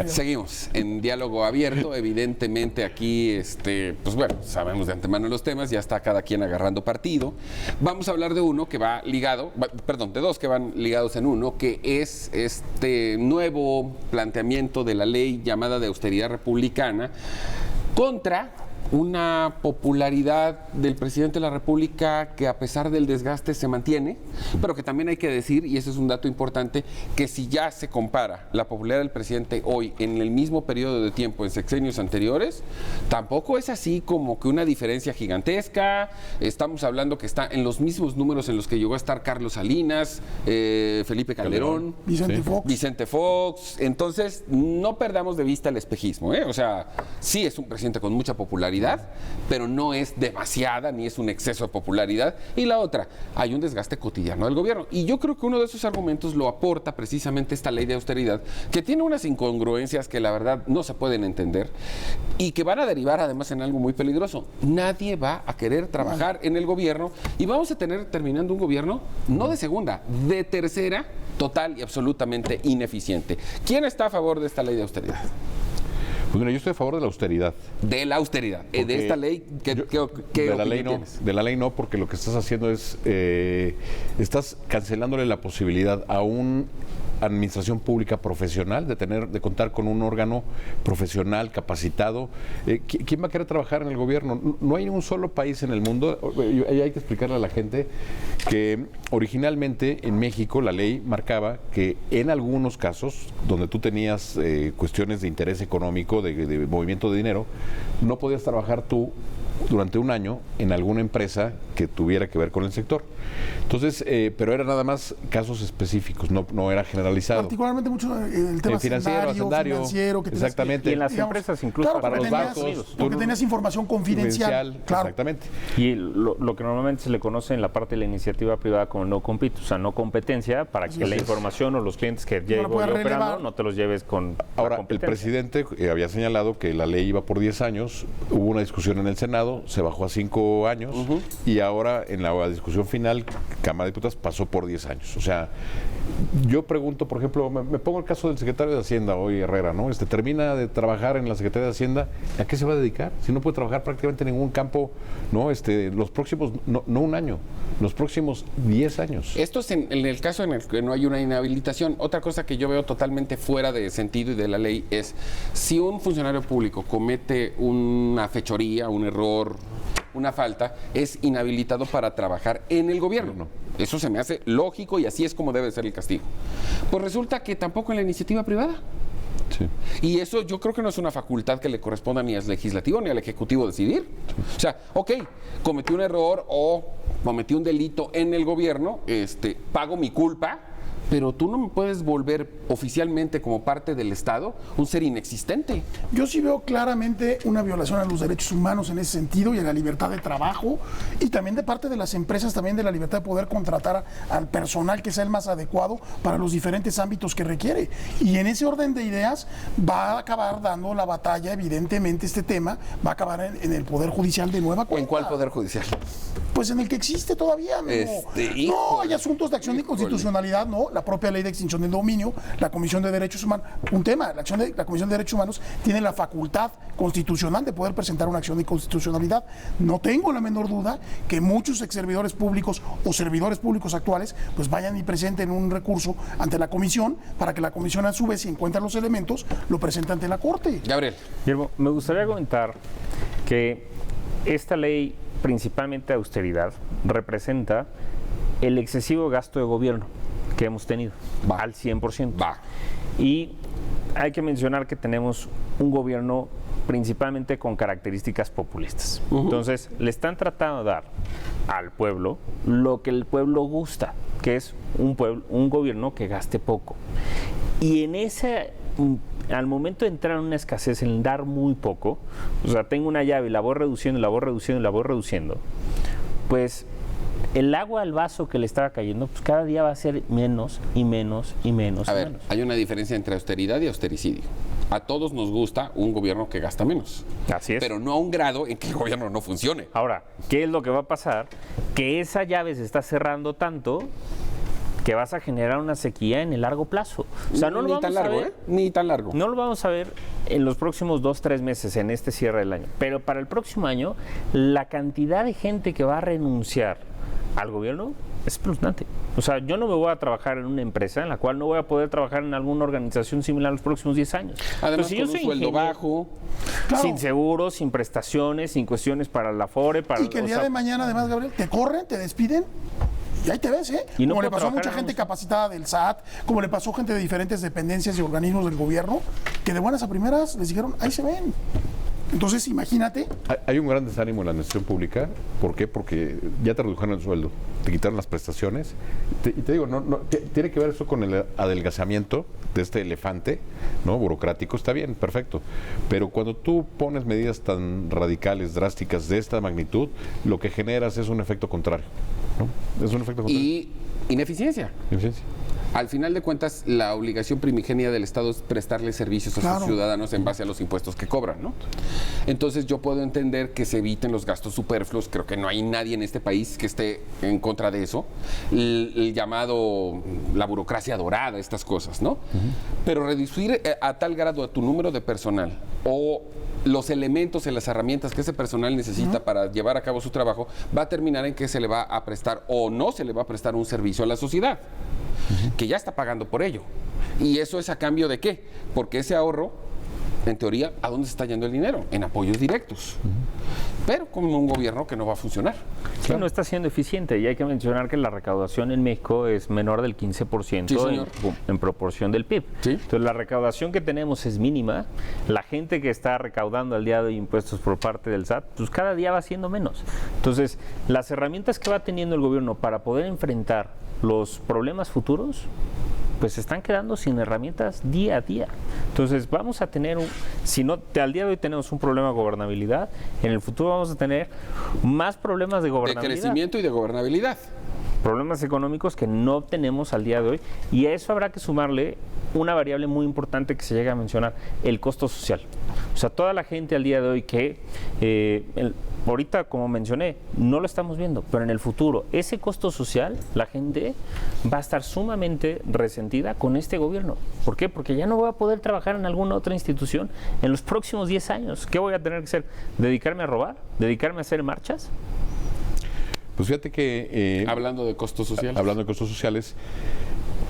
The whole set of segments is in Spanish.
Seguimos en diálogo abierto. Evidentemente aquí, pues bueno, sabemos de antemano los temas, ya está cada quien agarrando partido. Vamos a hablar de uno que va ligado, de dos que van ligados en uno, que es este nuevo planteamiento de la ley llamada de austeridad republicana contra una popularidad del presidente de la República que a pesar del desgaste se mantiene, pero que también hay que decir, y ese es un dato importante, que si ya se compara la popularidad del presidente hoy en el mismo periodo de tiempo en sexenios anteriores, tampoco es así como que una diferencia gigantesca. Estamos hablando que está en los mismos números en los que llegó a estar Carlos Salinas, Felipe Calderón, Vicente Fox. Entonces, no perdamos de vista el espejismo, ¿eh? O sea, sí es un presidente con mucha popularidad, pero no es demasiada ni es un exceso de popularidad. Y la otra, hay un desgaste cotidiano del gobierno. Y yo creo que uno de esos argumentos lo aporta precisamente esta ley de austeridad, que tiene unas incongruencias que la verdad no se pueden entender y que van a derivar además en algo muy peligroso. Nadie va a querer trabajar en el gobierno y vamos a tener terminando un gobierno no de segunda, de tercera, total y absolutamente ineficiente. ¿Quién está a favor de esta ley de austeridad? Pues mira, yo estoy a favor de la austeridad. De la austeridad. De esta ley, ¿qué de la ley no, tienes? De la ley no, porque lo que estás haciendo es, estás cancelándole la posibilidad a una administración pública profesional de contar con un órgano profesional, capacitado. ¿Quién va a querer trabajar en el gobierno? No hay un solo país en el mundo. Hay que explicarle a la gente que originalmente en México la ley marcaba que en algunos casos donde tú tenías cuestiones de interés económico, de movimiento de dinero, no podías trabajar tú durante un año en alguna empresa que tuviera que ver con el sector. Entonces, pero era nada más casos específicos, no era generalizado. Particularmente mucho el tema financiero que exactamente. Y en las empresas incluso. Claro, para los bancos. Porque tenías información confidencial. Claro. Exactamente. Y lo que normalmente se le conoce en la parte de la iniciativa privada como no compete, o sea, no competencia, para que la información o los clientes que llevo yo operando no te los lleves con Ahora, el presidente había señalado que la ley iba por 10 años, hubo una discusión en el Senado, se bajó a 5 años y ahora en la discusión final, Cámara de Diputados pasó por 10 años. O sea, yo pregunto, por ejemplo, me pongo el caso del secretario de Hacienda hoy, Herrera, ¿no? Termina de trabajar en la Secretaría de Hacienda, ¿a qué se va a dedicar? Si no puede trabajar prácticamente en ningún campo, ¿no? Los próximos, no un año, los próximos 10 años. Esto es en el caso en el que no hay una inhabilitación. Otra cosa que yo veo totalmente fuera de sentido y de la ley es, si un funcionario público comete una fechoría, un error, una falta, es inhabilitado para trabajar en el gobierno. Eso se me hace lógico y así es como debe ser el castigo. Pues resulta que tampoco en la iniciativa privada. Sí. Y eso yo creo que no es una facultad que le corresponda ni al legislativo ni al ejecutivo decidir. Sí. O sea, ok, cometí un error o cometí un delito en el gobierno, pago mi culpa, pero tú no me puedes volver oficialmente como parte del Estado un ser inexistente. Yo sí veo claramente una violación a los derechos humanos en ese sentido y a la libertad de trabajo y también de parte de las empresas, también de la libertad de poder contratar al personal que sea el más adecuado para los diferentes ámbitos que requiere. Y en ese orden de ideas va a acabar dando la batalla, evidentemente este tema va a acabar en el Poder Judicial de nueva cuenta. ¿En cuál Poder Judicial? Pues en el que existe todavía. No, hay asuntos de acción de inconstitucionalidad, ¿no? La propia ley de extinción del dominio, la Comisión de Derechos Humanos, un tema, la Comisión de Derechos Humanos tiene la facultad constitucional de poder presentar una acción de inconstitucionalidad. No tengo la menor duda que muchos exservidores públicos o servidores públicos actuales pues vayan y presenten un recurso ante la Comisión para que la Comisión a su vez, si encuentra los elementos, lo presente ante la Corte. Gabriel. Guillermo, me gustaría comentar que esta ley, principalmente de austeridad, representa el excesivo gasto de gobierno que hemos tenido, al 100%. Y hay que mencionar que tenemos un gobierno principalmente con características populistas. Entonces, le están tratando de dar al pueblo lo que el pueblo gusta, que es un gobierno que gaste poco. Y en al momento de entrar en una escasez, en dar muy poco, o sea, tengo una llave y la voy reduciendo, pues el agua al vaso que le estaba cayendo, pues cada día va a ser menos y menos y menos. A ver, hay una diferencia entre austeridad y austericidio. A todos nos gusta un gobierno que gasta menos. Así es. Pero no a un grado en que el gobierno no funcione. Ahora, ¿qué es lo que va a pasar? Que esa llave se está cerrando tanto que vas a generar una sequía en el largo plazo. O sea, no lo ni vamos tan largo, a ver, ni tan largo. No lo vamos a ver en los próximos 2-3 meses, en este cierre del año. Pero para el próximo año, la cantidad de gente que va a renunciar al gobierno es espeluznante. O sea, yo no me voy a trabajar en una empresa en la cual no voy a poder trabajar en alguna organización similar los próximos 10 años. Además, si con un sueldo bajo. Claro. Sin seguros, sin prestaciones, sin cuestiones para la FORE. Y que el día de mañana, además, Gabriel, te corren, te despiden. Y ahí te ves, ¿eh? Y no como le puedo pasó a mucha trabajar en gente capacitada del SAT, como le pasó a gente de diferentes dependencias y organismos del gobierno, que de buenas a primeras les dijeron, ahí se ven. Entonces, imagínate. Hay un gran desánimo en la administración pública. ¿Por qué? Porque ya te redujeron el sueldo, te quitaron las prestaciones. Y te digo, tiene que ver eso con el adelgazamiento de este elefante, ¿no? Burocrático. Está bien, perfecto. Pero cuando tú pones medidas tan radicales, drásticas de esta magnitud, lo que generas es un efecto contrario, ¿no? Es un efecto contrario. Y ineficiencia. Al final de cuentas, la obligación primigenia del Estado es prestarle servicios a sus ciudadanos en base a los impuestos que cobran, ¿no? Entonces yo puedo entender que se eviten los gastos superfluos. Creo que no hay nadie en este país que esté en contra de eso. El llamado, la burocracia dorada, estas cosas, ¿no? Pero reducir a tal grado a tu número de personal o los elementos y las herramientas que ese personal necesita para llevar a cabo su trabajo va a terminar en que se le va a prestar o no se le va a prestar un servicio a la sociedad, que ya está pagando por ello. ¿Y eso es a cambio de qué? Porque ese ahorro, en teoría, ¿a dónde se está yendo el dinero? En apoyos directos. Pero con un gobierno que no va a funcionar. Sí, no está siendo eficiente. Y hay que mencionar que la recaudación en México es menor del 15% Sí, en proporción del PIB. Sí. Entonces, la recaudación que tenemos es mínima. La gente que está recaudando al día de hoy impuestos por parte del SAT, pues cada día va siendo menos. Entonces, las herramientas que va teniendo el gobierno para poder enfrentar los problemas futuros, pues se están quedando sin herramientas día a día. Entonces vamos a tener, si no, al día de hoy tenemos un problema de gobernabilidad, en el futuro vamos a tener más problemas de gobernabilidad. De crecimiento y de gobernabilidad. Problemas económicos que no tenemos al día de hoy, y a eso habrá que sumarle una variable muy importante que se llega a mencionar, el costo social. O sea, toda la gente al día de hoy que, ahorita como mencioné, no lo estamos viendo, pero en el futuro, ese costo social, la gente va a estar sumamente resentida con este gobierno. ¿Por qué? Porque ya no voy a poder trabajar en alguna otra institución en los próximos 10 años. ¿Qué voy a tener que hacer? ¿Dedicarme a robar? ¿Dedicarme a hacer marchas? Pues fíjate que... hablando de costos sociales. Hablando de costos sociales,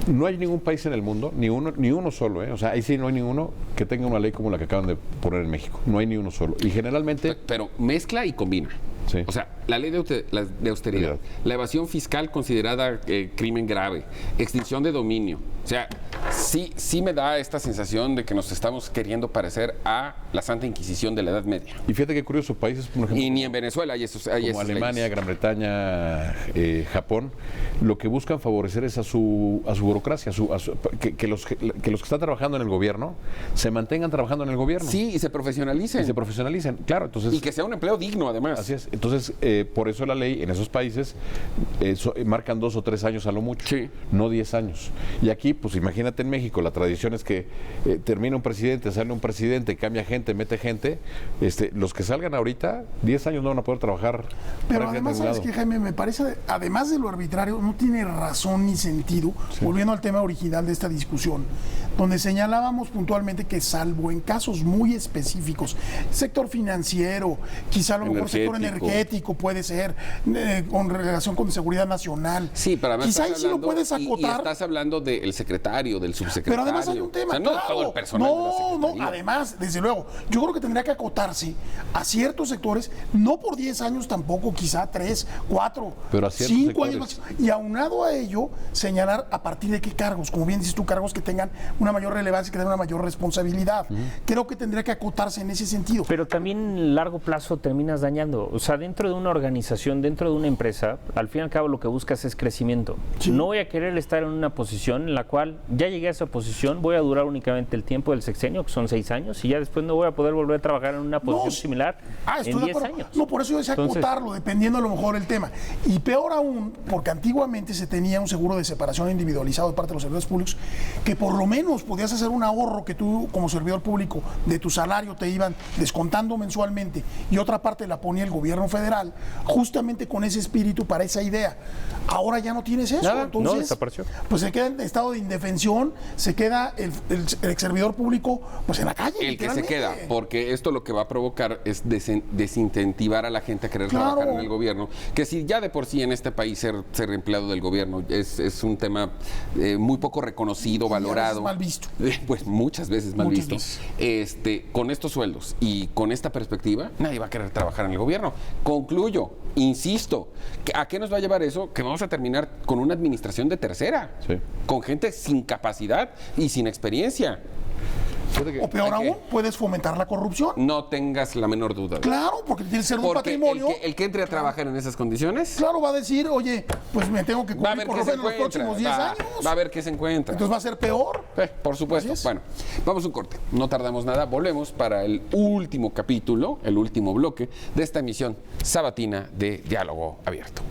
no hay ningún país en el mundo, ni uno solo, o sea, ahí sí no hay ninguno que tenga una ley como la que acaban de poner en México. No hay ni uno solo. Y generalmente... Pero mezcla y combina. Sí. O sea, la ley de austeridad, la evasión fiscal considerada crimen grave, extinción de dominio. O sea, sí me da esta sensación de que nos estamos queriendo parecer a la Santa Inquisición de la Edad Media. Y fíjate qué curioso, países, por ejemplo... Y ni en Venezuela hay esos... como Alemania, Gran Bretaña, Japón, lo que buscan favorecer es a su burocracia, que los que están trabajando en el gobierno se mantengan trabajando en el gobierno. Sí, y se profesionalicen. Claro. Entonces, y que sea un empleo digno, además. Así es. Entonces, por eso la ley en esos países marcan 2 o 3 años a lo mucho, sí, no 10 años. Y aquí, pues imagínate en México, la tradición es que termina un presidente, sale un presidente, cambia gente, mete gente. Los que salgan ahorita, 10 años no van a poder trabajar. Pero además, ¿sabes qué, Jaime? Me parece, además de lo arbitrario, no tiene razón ni sentido, volviendo al tema original de esta discusión, donde señalábamos puntualmente que salvo en casos muy específicos, sector financiero, quizá a lo mejor sector energético puede ser, con relación con seguridad nacional. Sí, pero además quizá ahí sí lo puedes acotar. Y estás hablando del secretario, del subsecretario. Pero además hay un tema, o sea, no claro, todo el personal de la Secretaría. Además, desde luego, yo creo que tendría que acotarse a ciertos sectores, no por 10 años tampoco, quizá 3, 4, pero a 5 años máximo. Y aunado a ello, señalar a partir de qué cargos, como bien dices tú, cargos que tengan una mayor relevancia, que tengan una mayor responsabilidad. Creo que tendría que acotarse en ese sentido. Pero también en largo plazo terminas dañando. O sea, dentro de una organización, dentro de una empresa, al fin y al cabo lo que buscas es crecimiento. Sí. No voy a querer estar en una posición en la cual cual ya llegué a esa posición, voy a durar únicamente el tiempo del sexenio, que son 6 años, y ya después no voy a poder volver a trabajar en una posición similar en 10 años. No, por eso yo decía acotarlo, dependiendo a lo mejor el tema. Y peor aún, porque antiguamente se tenía un seguro de separación individualizado de parte de los servidores públicos, que por lo menos podías hacer un ahorro que tú, como servidor público, de tu salario te iban descontando mensualmente, y otra parte la ponía el gobierno federal, justamente con ese espíritu, para esa idea. Ahora ya no tienes eso. Nada, entonces, no, desapareció. Pues se queda en estado de indefensión, se queda el servidor público pues en la calle. El que se queda, porque esto lo que va a provocar es desincentivar a la gente a querer trabajar en el gobierno, que si ya de por sí en este país ser empleado del gobierno es un tema muy poco reconocido, valorado. Mal visto. Pues muchas veces mal visto. Con estos sueldos y con esta perspectiva, nadie va a querer trabajar en el gobierno. Concluyo, insisto, ¿a qué nos va a llevar eso? Que vamos a terminar con una administración de tercera, con gente sin capacidad y sin experiencia. O peor aún, puedes fomentar la corrupción. No tengas la menor duda. Claro, porque tiene que ser un patrimonio. El que entre a trabajar en esas condiciones. Claro, va a decir, oye, pues me tengo que cumplir con en los próximos 10 años. Va a ver qué se encuentra. Entonces va a ser peor. Por supuesto. Bueno, vamos a un corte. No tardamos nada. Volvemos para el último capítulo, el último bloque de esta emisión sabatina de Diálogo Abierto.